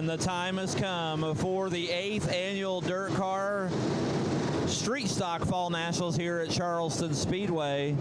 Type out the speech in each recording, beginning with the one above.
And the time has come for the 8th annual DIRTcar Street Stock Fall Nationals here at Charleston Speedway.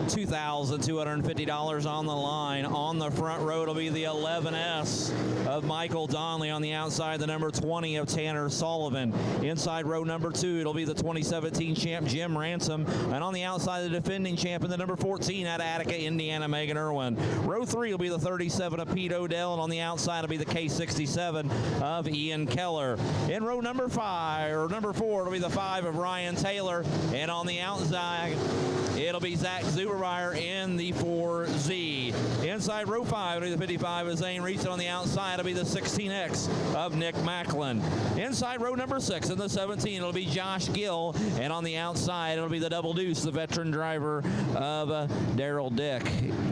$2,250 on the line. On the front row, it'll be the 11S of Michael Donnelly. On the outside, the number 20 of Tanner Sullivan. Inside row number 2, it'll be the 2017 champ, Jim Ransom. And on the outside, the defending champion, the number 14 out of Attica, Indiana, Megan Irwin. Row 3 will be the 37 of Pete Odell. And on the outside, will be the K67 of Ian Keller. In row number 4, it'll be the 5 of Ryan Taylor. And on the outside, it'll be Zach Zubermeyer in the 4Z. Inside row 5, it'll be the 55 of Zane Reese. On the outside, it'll be the 16X of Nick Macklin. Inside row number 6, in the 17, it'll be Josh Gill. And on the outside, it'll be the Double Deuce, the veteran driver of Daryl Dick.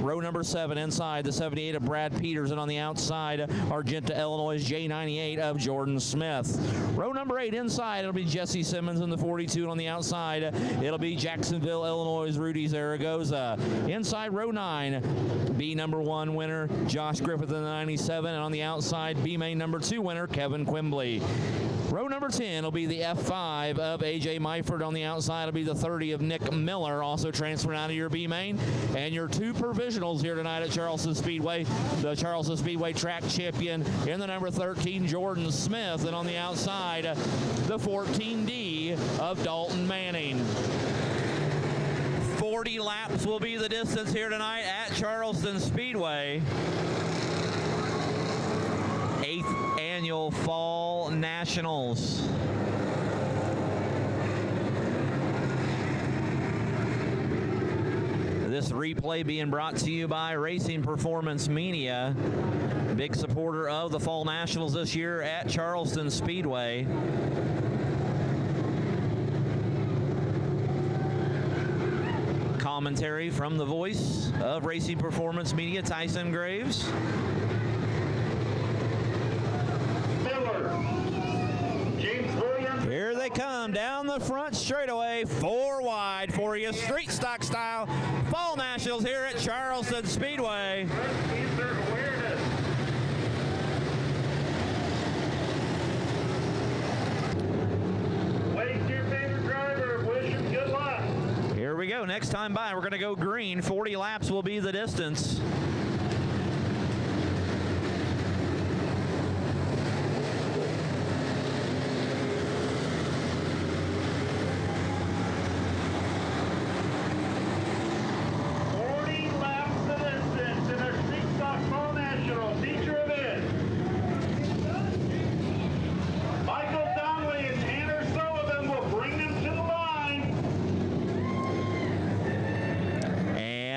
Row number 7, inside, the 78 of Brad Peters. And on the outside, Argenta, Illinois' J98 of Jordan Smith. Row number 8, inside, it'll be Jesse Simmons in the 42. And on the outside, it'll be Jacksonville, Illinois' Rudy Zaragoza. Inside row 9, B number 1 winner, Josh Griffith in the 97. And on the outside, B main number 2 winner, Kevin Quimbley. Row number 10 will be the F5 of A.J. Myford. On the outside will be the 30 of Nick Miller, also transferring out of your B main. And your 2 provisionals here tonight at Charleston Speedway. The Charleston Speedway track champion in the number 13, Jordan Smith. And on the outside, the 14D of Dalton Manning. 40 laps will be the distance here tonight at Charleston Speedway. 8th annual Fall Nationals. This replay being brought to you by Racing Performance Media, big supporter of the Fall Nationals this year at Charleston Speedway. Commentary from the voice of Racing Performance Media, Tyson Graves. Here they come down the front straightaway, 4 wide for you, street stock style Fall Nationals here at Charleston Speedway. Wait to your favorite driver. Wish him good luck. Here we go. Next time by, we're going to go green. 40 laps will be the distance.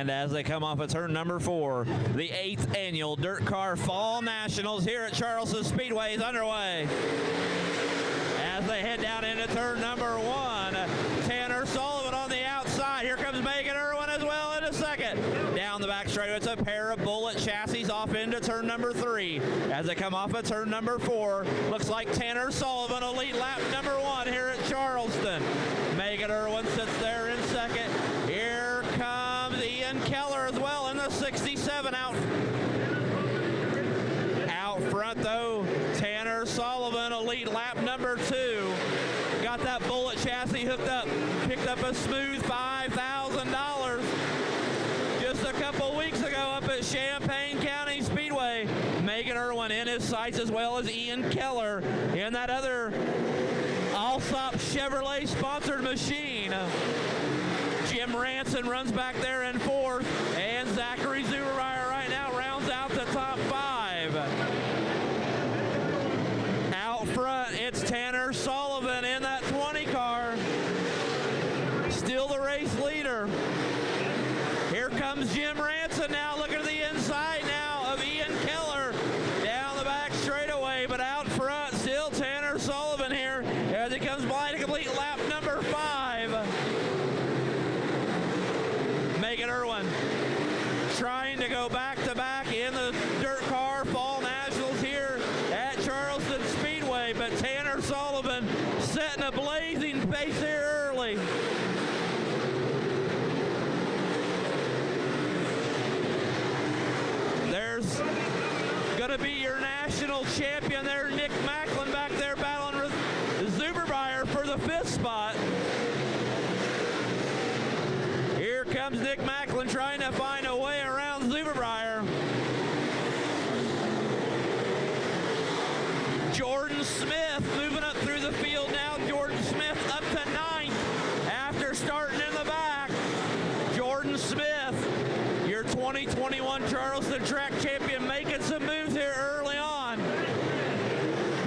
And as they come off of turn number 4, the 8th annual DIRTcar Fall Nationals here at Charleston Speedway is underway. As they head down into turn number 1, Tanner Sullivan on the outside. Here comes Megan Irwin as well in a second. Down the back straight, it's a pair of Bullet chassis off into turn number 3. As they come off of turn number 4, looks like Tanner Sullivan will lead lap number 1 here at Charleston. Megan Irwin sits there in second. Here comes Ian Keller as well in the 67 out front though. Tanner Sullivan will lead lap number 2. Got that Bullet chassis hooked up. Picked up a smooth $5,000 just a couple weeks ago up at Champaign County Speedway. Megan Irwin in his sights as well as Ian Keller in that other Allsop Chevrolet sponsored machine. Jim Ransom runs back there in 4th, and Zachary Zubermeyer right now rounds out the top 5. Out front, it's Tanner Sullivan in that 20 car. Still the race leader. Here comes Jim Ransom now. Look at the inside now of Ian Keller. Down the back straightaway, but out front, still Tanner Sullivan here as he comes by to complete lap number 5. Megan Irwin trying to go back-to-back in the DIRTcar Fall Nationals here at Charleston Speedway, but Tanner Sullivan setting a blazing pace here early. There's going to be your national world champion there, Nick Macklin, back there battling with Zubermeyer for the 5th spot. Here comes Nick Macklin trying to find a way around Zubermeyer. Jordan Smith moving up through the field now. Jordan Smith up to 9th after starting in the back. Jordan Smith, your 2021 Charleston track champion, making some moves here early on.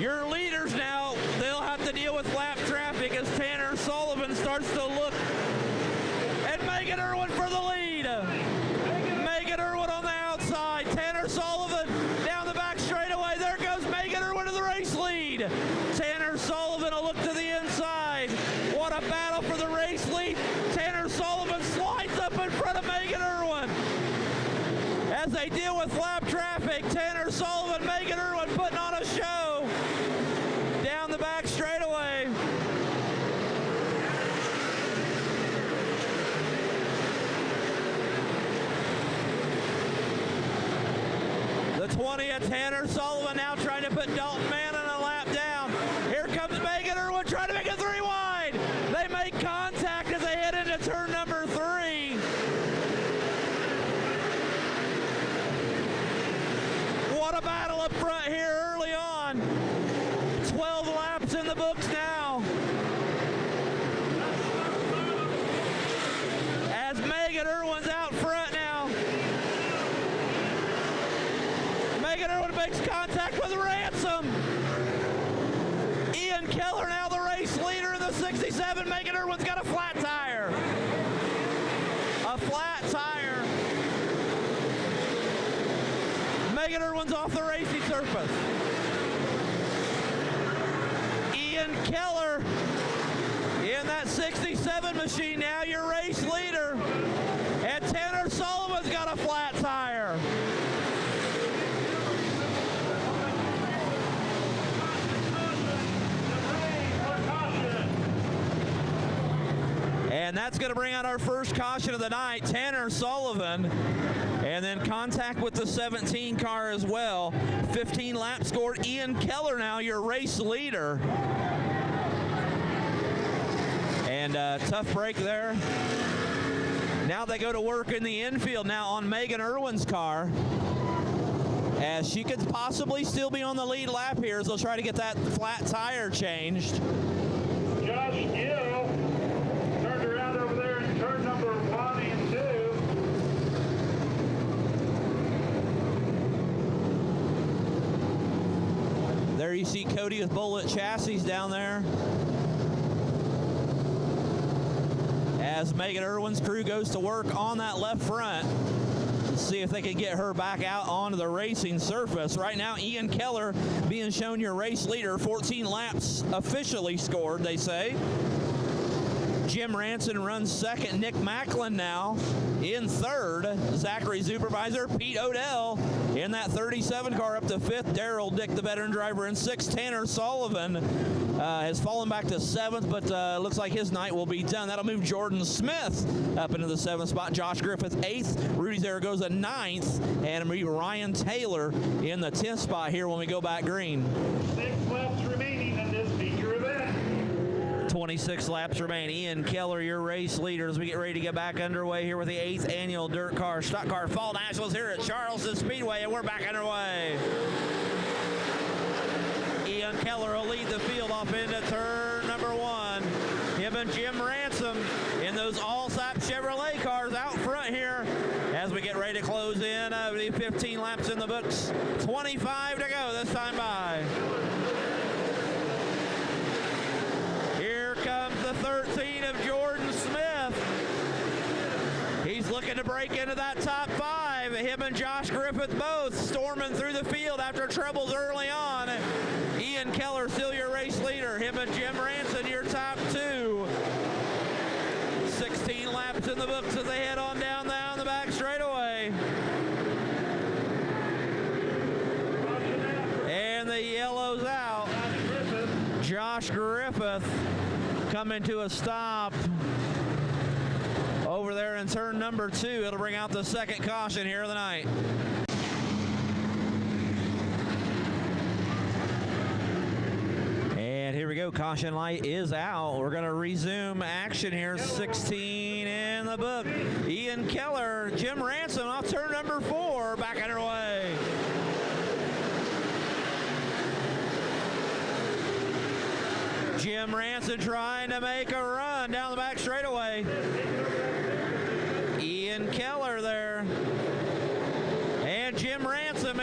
Your leaders now, they'll have to deal with lap traffic as Tanner Sullivan starts to look. And Megan Irwin for the lead. Megan Irwin on the outside. Tanner Sullivan down the back straightaway. There goes Megan Irwin to the race lead. Tanner Sullivan will look to the inside. What a battle for the race lead. Tanner Sullivan slides up in front of Megan Irwin. As they deal with lap traffic, Tanner Sullivan, Megan Irwin putting on a show down the back straightaway. The 20 of Tanner Sullivan now trying to put Dalton Mann on a lap down. Here comes Megan Irwin trying to make it 3 wide. They make contact as they head into turn number 3. What a battle up front here early on. 12 laps in the books now. As Megan Irwin's out front now. Megan Irwin makes contact with Ransom. Ian Keller now the race leader in the 67. Megan Irwin's got a flat tire. A flat tire. Megan Irwin's off the racing surface. Ian Keller in that 67 machine now, your race leader. And Tanner Sullivan's got a flat tire. And that's going to bring out our first caution of the night, Tanner Sullivan. And then contact with the 17 car as well. 15 laps scored. Ian Keller now your race leader. And tough break there. Now they go to work in the infield now on Megan Irwin's car, as she could possibly still be on the lead lap here as they'll try to get that flat tire changed. Josh Gill turned around over there in turn number 1 and 2. There you see Cody with Bullet Chassis down there. As Megan Irwin's crew goes to work on that left front. See if they can get her back out onto the racing surface. Right now, Ian Keller being shown your race leader. 14 laps officially scored, they say. Jim Ranson runs second. Nick Macklin now in third. Zachary Supervisor, Pete Odell in that 37 car up to fifth. Darrell Dick, the veteran driver, in sixth. Tanner Sullivan has fallen back to seventh, but looks like his night will be done. That'll move Jordan Smith up into the seventh spot. Josh Griffith, eighth. Rudy Zaragoza, ninth. And Ryan Taylor in the 10th spot here when we go back green. 6 laps remaining in this feature event. 26 laps remain. Ian Keller, your race leader, as we get ready to get back underway here with the 8th annual DIRTcar Stock Car Fall Nationals here at Charleston Speedway, and we're back underway. Ian Keller will lead the field off into turn number 1. Him and Jim Ransom in those all-sap Chevrolet cars out front here as we get ready to close in. 15 laps in the books, 25 to go this time by. Here comes the 13 of Jordan Smith. He's looking to break into that top 5. Him and Josh Griffith both storming through the field after troubles early on. Ian Keller still your race leader. Him and Jim Ranson your top 2. 16 laps in the books as they head on down the back straightaway. And the yellow's out. Josh Griffith coming to a stop over there in turn number 2. It'll bring out the second caution here of the night. we go. Caution light is out. We're going to resume action here. 16 in the book. Ian Keller, Jim Ransom off turn number 4, back underway. Jim Ransom trying to make a run down the back straightaway. Ian Keller there. And Jim Ransom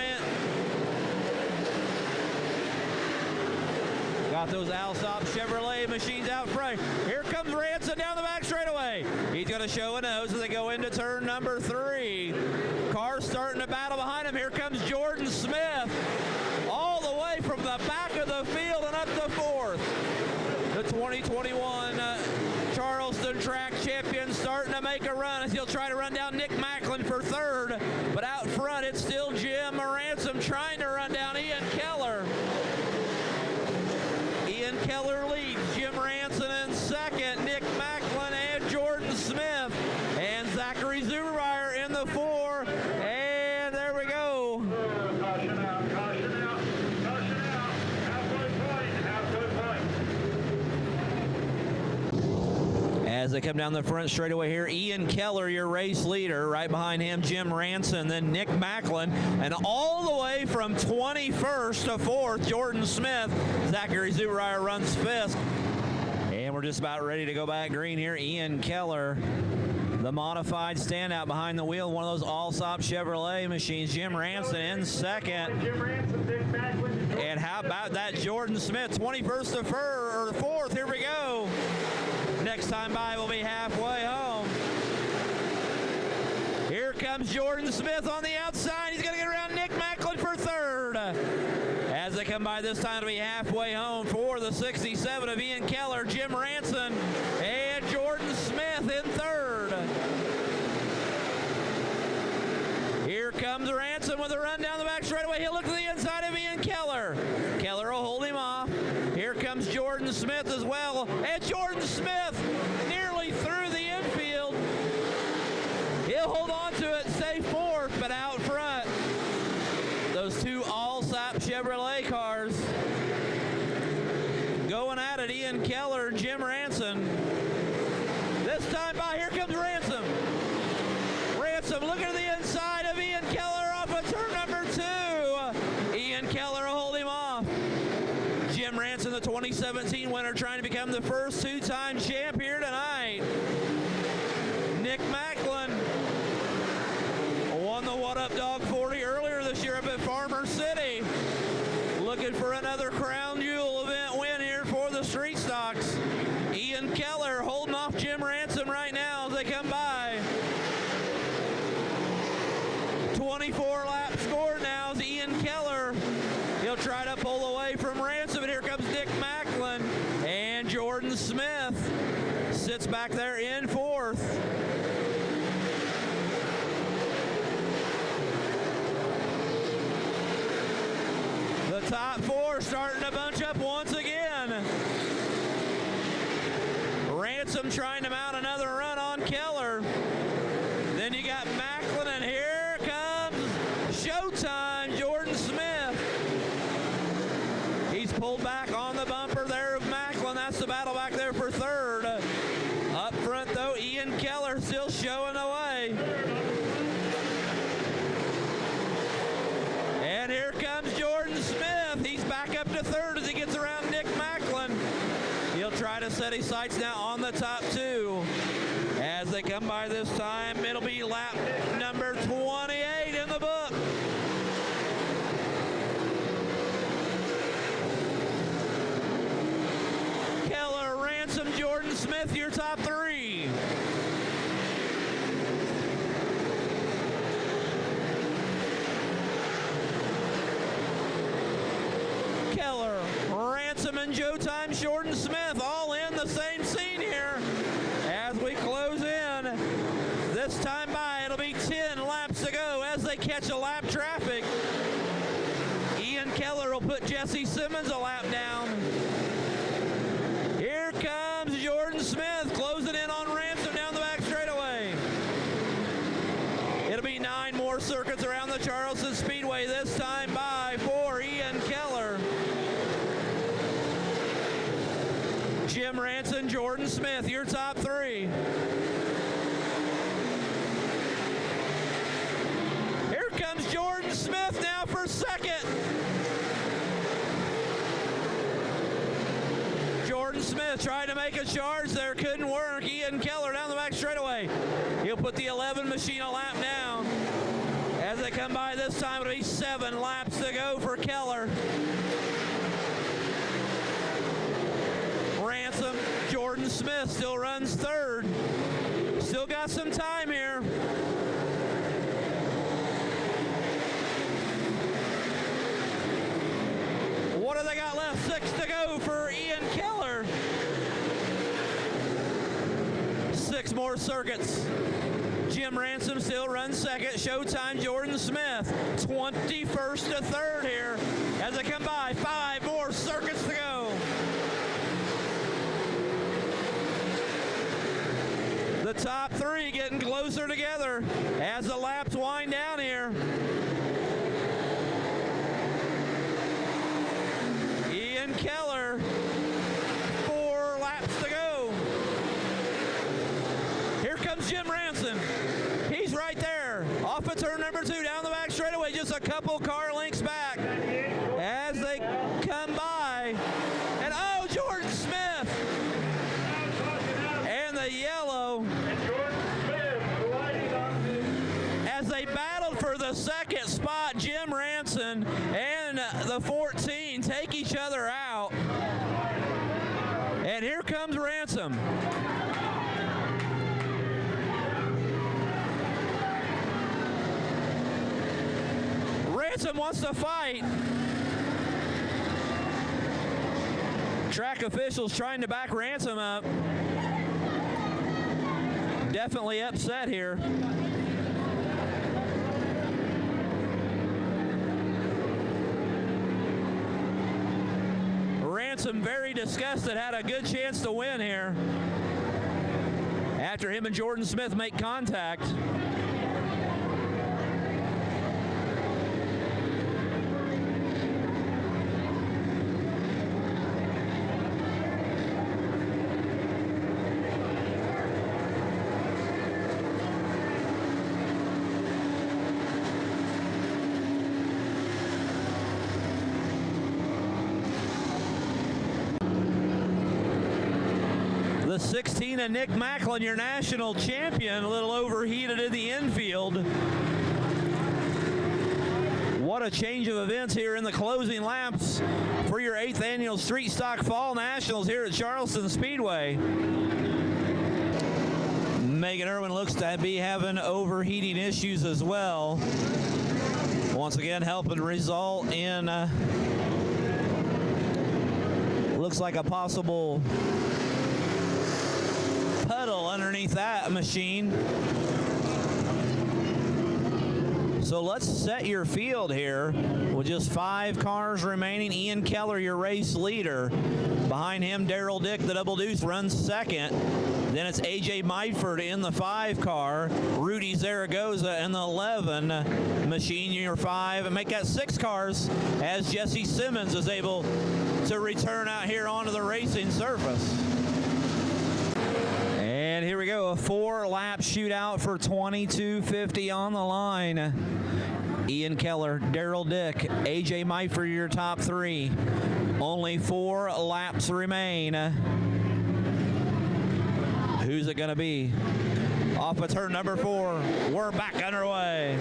got those Alsop Chevrolet machines out front. Here comes Ransom down the back straightaway. He's going to show a nose as they go into turn number 3. Cars starting to battle behind him. Here comes Jordan Smith all the way from the back of the field and up to 4th. The 2021 Charleston track champion starting to make a run as he'll try to run down Nick Macklin for 3rd. But out front, it's still Jim Ransom trying to run down Ian Keller. Ian Keller leads, Jim Ransom in 2nd, Nick Macklin and Jordan Smith, and Zachary Zubermeyer in the 4, and there we go. Caution out, caution out, caution out. Halfway point. As they come down the front straightaway here, Ian Keller, your race leader. Right behind him, Jim Ransom, then Nick Macklin. And all the way from 21st to 4th, Jordan Smith. Zachary Zubermeyer runs 5th. And we're just about ready to go back green here. Ian Keller, the modified standout behind the wheel, one of those Alsop Chevrolet machines. Jim Ransom in 2nd. Jim Ransom, Nick Macklin. And how about that Jordan Smith, 21st to 4th. Here we go. Next time by will be halfway home. Here comes Jordan Smith on the outside. He's going to get around Nick Macklin for 3rd. As they come by this time to be halfway home for the 67 of Ian Keller, Jim Ransom, and Jordan Smith in 3rd. Here comes Ransom with a run down the back straightaway. He'll look to the inside of Ian Keller. Keller will hold him off. Here comes Jordan Smith as well. And Jordan Smith nearly through the infield. He'll hold on to it, stay 4th, but out front, those two Alsop Chevrolet cars going at it. Ian Keller, Jim Ransom. This time by, here comes Ransom. Ransom looking to the inside of Ian Keller off of turn number 2. Ian Keller will hold him off. Jim Ransom, the 2017 winner, trying to become the first 2-time champ here tonight. Nick Macklin won the What Up Dog 40 earlier this year up at Farmer City. Looking for another crown jewel event win here for the Street Stocks. Ian Keller holding off Jim Ransom right now as they come by. 24 lap score now is Ian Keller. He'll try to pull away from Ransom, and here comes Nick Macklin. And Jordan Smith sits back there in 4th. The top 4 starting to bunch up once again. Ransom trying to mount another run on Keller. Then you got Macklin, and here comes Showtime, Jordan Smith. He's pulled back on the bumper there of Macklin. That's the battle back there for 3rd. Up front, though, Ian Keller still showing the way. And here comes Jordan Smith. He's back up to 3rd as he gets around Nick Macklin. He'll try to set his sights now on the top 2. As they come by this time, it'll be lap number 28 in the book. Keller, Ransom, Jordan Smith, your top 3. Keller, Ransom, and Showtime, Jordan Smith all in the same scene here as we close in. This time by, it'll be 10 laps to go as they catch a lap traffic. Ian Keller will put Jesse Simmons a lap down. Here comes Jordan Smith closing in on Ransom down the back straightaway. It'll be 9 more circuits around the Charleston Speedway this time by for Ian Keller. Jordan Smith, your top three. Here comes Jordan Smith now for second. Jordan Smith trying to make a charge there, couldn't work. Ian Keller down the back straightaway. He'll put the 11 machine a lap down. As they come by this time, it'll be 7 laps to go for Keller. Ransom, Jordan Smith still runs third. Still got some time here. What do they got left? 6 to go for Ian Keller. 6 more circuits. Jim Ransom still runs second. Showtime Jordan Smith, 21st to 3rd here as they come by. 5 more circuits to go. The top 3 getting closer together as the laps wind down here. Ian Keller, 4 laps to go. Here comes Jim Ransom. He's right there. Off of turn number 2, down the back straightaway, just a couple car lengths back as they come by. And oh, Jordan Smith! And the yellow. As they battled for the second spot, Jim Ransom and the 14 take each other out. And here comes Ransom. Ransom wants to fight. Track officials trying to back Ransom up. Definitely upset here. Ransom very disgusted, had a good chance to win here after him and Jordan Smith make contact. The 16 of Nick Macklin, your national champion, a little overheated in the infield. What a change of events here in the closing laps for your 8th annual Street Stock Fall Nationals here at Charleston Speedway. Megan Irwin looks to be having overheating issues as well. Once again, helping result in looks like a possible puddle underneath that machine. So let's set your field here with just 5 cars remaining. Ian Keller, your race leader. Behind him, Daryl Dick, the Double Deuce, runs second. Then it's AJ Mitford in the 5 car. Rudy Zaragoza in the 11 machine, your 5. And make that 6 cars as Jesse Simmons is able to return out here onto the racing surface. And here we go, a 4-lap shootout for 2250 on the line. Ian Keller, Daryl Dick, AJ Mitford, your top 3. Only 4 laps remain. Who's it going to be? Off of turn number 4, we're back underway.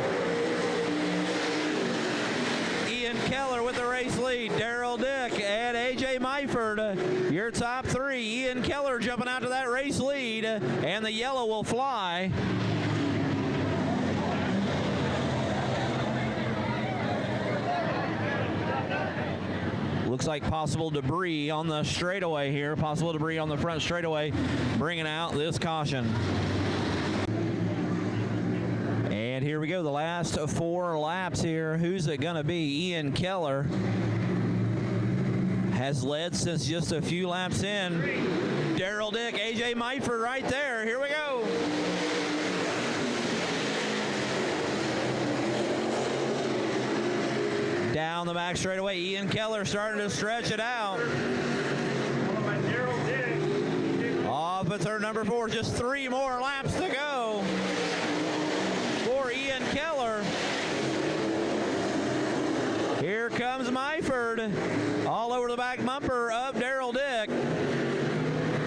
Ian Keller with the race lead, Daryl Dick and AJ Mitford, your top 3. Ian Keller jumping out to that race lead, and the yellow will fly. Looks like possible debris on the straightaway here, possible debris on the front straightaway, bringing out this caution. And here we go, the last 4 laps here. Who's it going to be? Ian Keller has led since just a few laps in. Daryl Dick, AJ Mitford right there. Here we go. Down the back straightaway, Ian Keller starting to stretch it out. at turn number 4. Just 3 more laps to go for Ian Keller. Here comes Myford, all over the back bumper of Daryl Dick.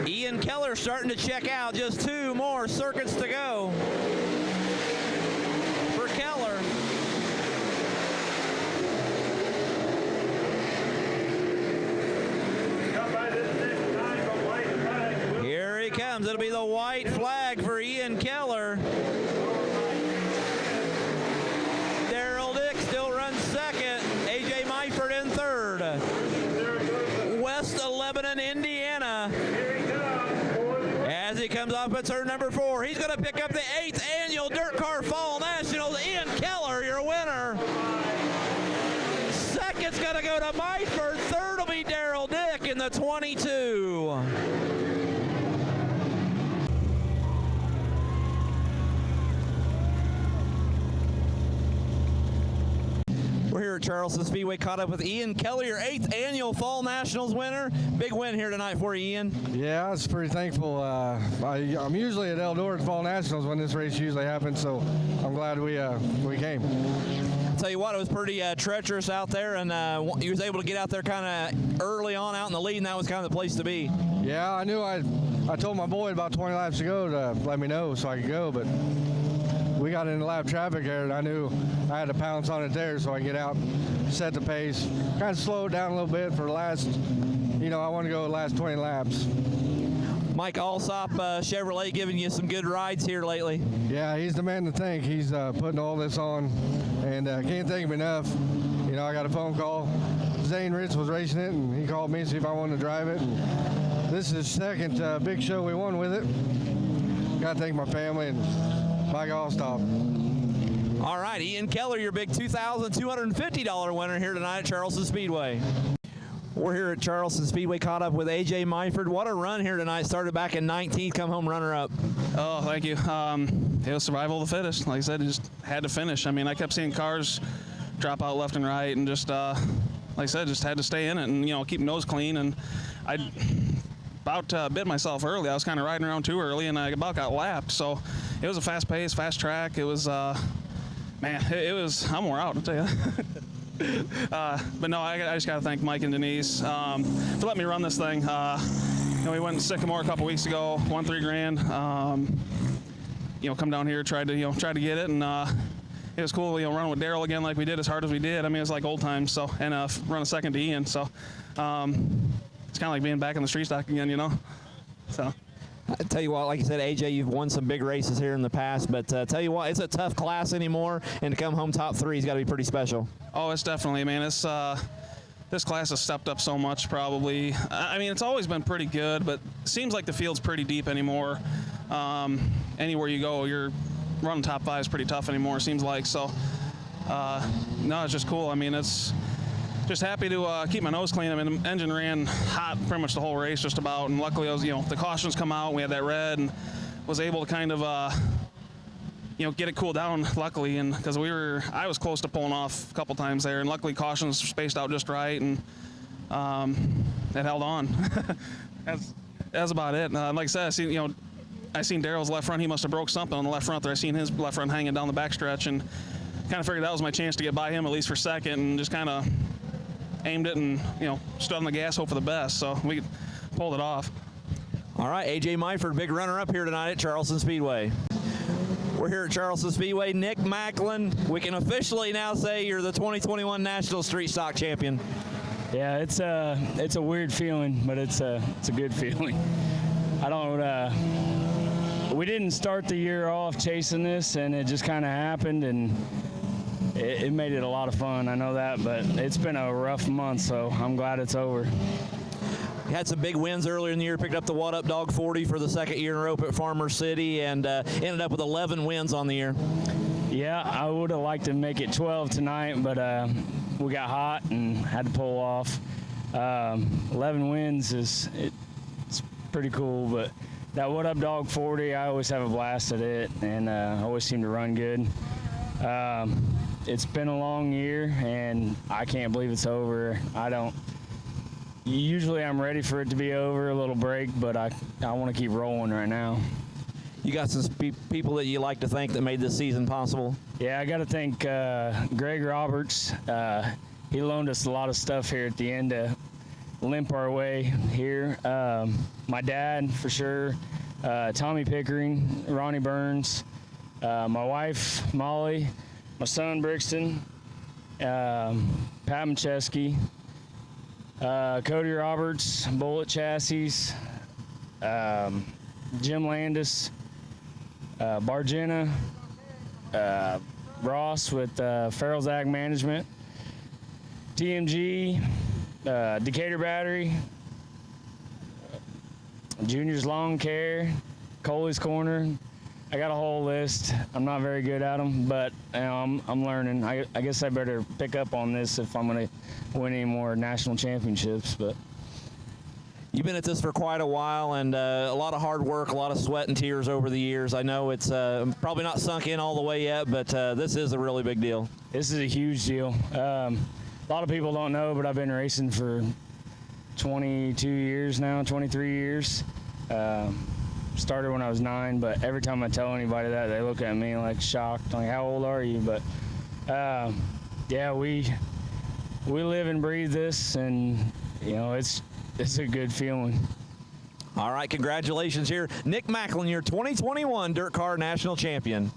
Ian Keller starting to check out. Just 2 more circuits to go for Keller. Here he comes. It'll be the white flag for Ian Keller. Daryl Dick still runs second. AJ Myford in third. West Lebanon, Indiana. As he comes off at turn number 4, he's going to pick up the 8th annual DIRTcar Fall Nationals. Ian Keller, your winner. Second's going to go to Myford. Third will be Daryl Dick in the 22. We're here at Charleston Speedway, caught up with Ian Keller, your 8th annual Fall Nationals winner. Big win here tonight for you, Ian. Yeah, I was pretty thankful. I'm usually at Eldora at Fall Nationals when this race usually happens, so I'm glad we came. I'll tell you what, it was pretty treacherous out there, and you was able to get out there kind of early on out in the lead, and that was kind of the place to be. Yeah, I knew I told my boy about 20 laps to go to let me know so I could go, but we got into lap traffic there, and I knew I had to pounce on it there so I could get out, set the pace, kind of slow it down a little bit for the last, I want to go the last 20 laps. Mike Alsop, Chevrolet, giving you some good rides here lately. Yeah, he's the man to thank. He's putting all this on, and can't thank him enough. I got a phone call. Zane Ritz was racing it, and he called me to see if I wanted to drive it. And this is the second big show we won with it. Got to thank my family and Mike Alsop. All right, Ian Keller, your big $2,250 winner here tonight at Charleston Speedway. We're here at Charleston Speedway, caught up with AJ Myford. What a run here tonight. Started back in 19th, come home runner-up. Oh, thank you. It was survival of the fittest. Like I said, it just had to finish. I mean, I kept seeing cars drop out left and right, and just, like I said, just had to stay in it and, keep nose clean. And I about bit myself early. I was kind of riding around too early, and I about got lapped. So it was a fast pace, fast track. It was, man, it was, I'm wore out, I'll tell you. But no, I just got to thank Mike and Denise for letting me run this thing. We went in Sycamore a couple weeks ago, won $3 grand. Come down here, tried to get it, and it was cool. Running with Daryl again like we did, as hard as we did. I mean, it was like old times. So, and run a second to Ian. So, it's kind of like being back in the street stock again, So. I tell you what, like you said, AJ, you've won some big races here in the past, but tell you what, it's a tough class anymore, and to come home top 3 has got to be pretty special. Oh, it's definitely, man. It's this class has stepped up so much, probably. I mean, it's always been pretty good, but it seems like the field's pretty deep anymore. Anywhere you go, you're running top 5 is pretty tough anymore, it seems like. So, no, it's just cool. I mean, it's just happy to keep my nose clean. I mean, the engine ran hot pretty much the whole race just about, and luckily I was, the cautions come out, we had that red, and was able to kind of, get it cooled down, luckily, and because I was close to pulling off a couple times there, and luckily cautions spaced out just right, and it held on. That's about it. Like I said, I seen Daryl's left front. He must have broke something on the left front there. I seen his left front hanging down the backstretch, and kind of figured that was my chance to get by him at least for second, and just kind of aimed it and, stood on the gas, hope for the best. So we pulled it off. All right, AJ Myford, big runner-up here tonight at Charleston Speedway. We're here at Charleston Speedway. Nick Macklin, we can officially now say you're the 2021 National Street Stock Champion. Yeah, it's a weird feeling, but it's a good feeling. We didn't start the year off chasing this, and it just kind of happened, and it made it a lot of fun. I know that, but it's been a rough month, so I'm glad it's over. You had some big wins earlier in the year, picked up the What Up Dog 40 for the second year in a row at Farmer City, and ended up with 11 wins on the year. Yeah, I would have liked to make it 12 tonight, but we got hot and had to pull off. 11 wins it's pretty cool, but that What Up Dog 40, I always have a blast at it, and I always seem to run good. It's been a long year, and I can't believe it's over. Usually I'm ready for it to be over, a little break, but I want to keep rolling right now. You got some people that you like to thank that made this season possible? Yeah, I got to thank Greg Roberts. He loaned us a lot of stuff here at the end to limp our way here. My dad, for sure. Tommy Pickering, Ronnie Burns, my wife, Molly, my son, Brixton, Pat Machesky, Cody Roberts, Bullet Chassis, Jim Landis, Bargena, Ross with Farrell's Ag Management, TMG, Decatur Battery, Junior's Lawn Care, Coley's Corner. I got a whole list. I'm not very good at them, but I'm learning. I guess I better pick up on this if I'm going to win any more national championships. But You've been at this for quite a while, and a lot of hard work, a lot of sweat and tears over the years. I know it's probably not sunk in all the way yet, but this is a really big deal. This is a huge deal. A lot of people don't know, but I've been racing for 22 years now, 23 years. Started when I was 9, but every time I tell anybody that, they look at me like shocked, like, how old are you? But yeah, we live and breathe this, and it's a good feeling. All right, congratulations here. Nick Macklin, your 2021 DIRTcar National Champion.